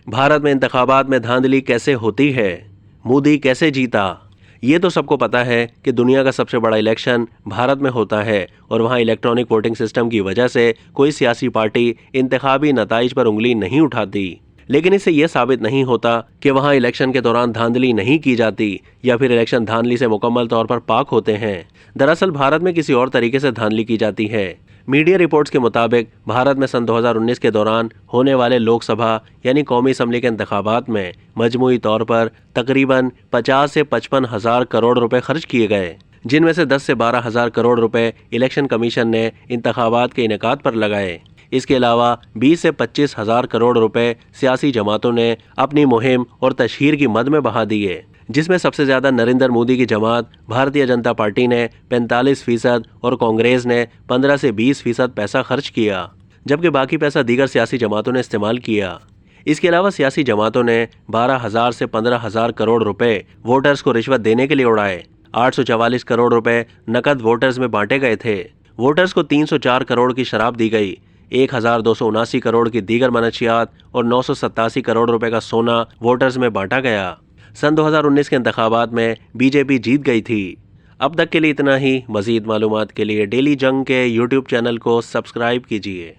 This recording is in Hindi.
भारत में इंतखाबात में धांधली कैसे होती है? मोदी कैसे जीता? ये तो सबको पता है कि दुनिया का सबसे बड़ा इलेक्शन भारत में होता है और वहाँ इलेक्ट्रॉनिक वोटिंग सिस्टम की वजह से कोई सियासी पार्टी इंतखाबी नताइज पर उंगली नहीं उठाती। लेकिन इससे यह साबित नहीं होता कि वहाँ इलेक्शन के दौरान धांधली नहीं की जाती या फिर इलेक्शन धांधली से मुकम्मल तौर पर पाक होते हैं। दरअसल भारत में किसी और तरीके से धांधली की जाती है। मीडिया रिपोर्ट्स के मुताबिक भारत में सन 2019 के दौरान होने वाले लोकसभा यानी कौमी असम्बली के इंतखाबात में मजमूई तौर पर तकरीबन 50 से 55 हजार करोड़ रुपए खर्च किए गए, जिनमें से 10 से 12 हजार करोड़ रुपए इलेक्शन कमीशन ने इंतखाबात के इनेकाद पर लगाए। इसके अलावा 20 से 25 हजार करोड़ रुपए सियासी जमातों ने अपनी मुहिम और तशहीर की मद में बहा दिए, जिसमें सबसे ज्यादा नरेंद्र मोदी की जमात भारतीय जनता पार्टी ने 45% और कांग्रेस ने 15 से 20% पैसा खर्च किया, जबकि बाकी पैसा दीगर सियासी जमातों ने इस्तेमाल किया। इसके अलावा सियासी जमातों ने 12,000 से 15,000 करोड़ रुपए वोटर्स को रिश्वत देने के लिए उड़ाए। 844 करोड़ रुपए नकद वोटर्स में बांटे गए थे। वोटर्स को 304 करोड़ की शराब दी गई, 1,279 करोड़ की दीगर मनशियात और 987 करोड़ रुपए का सोना वोटर्स में बांटा गया। सन 2019 के इंतखाबात में बीजेपी जीत गई थी। अब तक के लिए इतना ही। मजीद मालूमात के लिए डेली जंग के यूट्यूब चैनल को सब्सक्राइब कीजिए।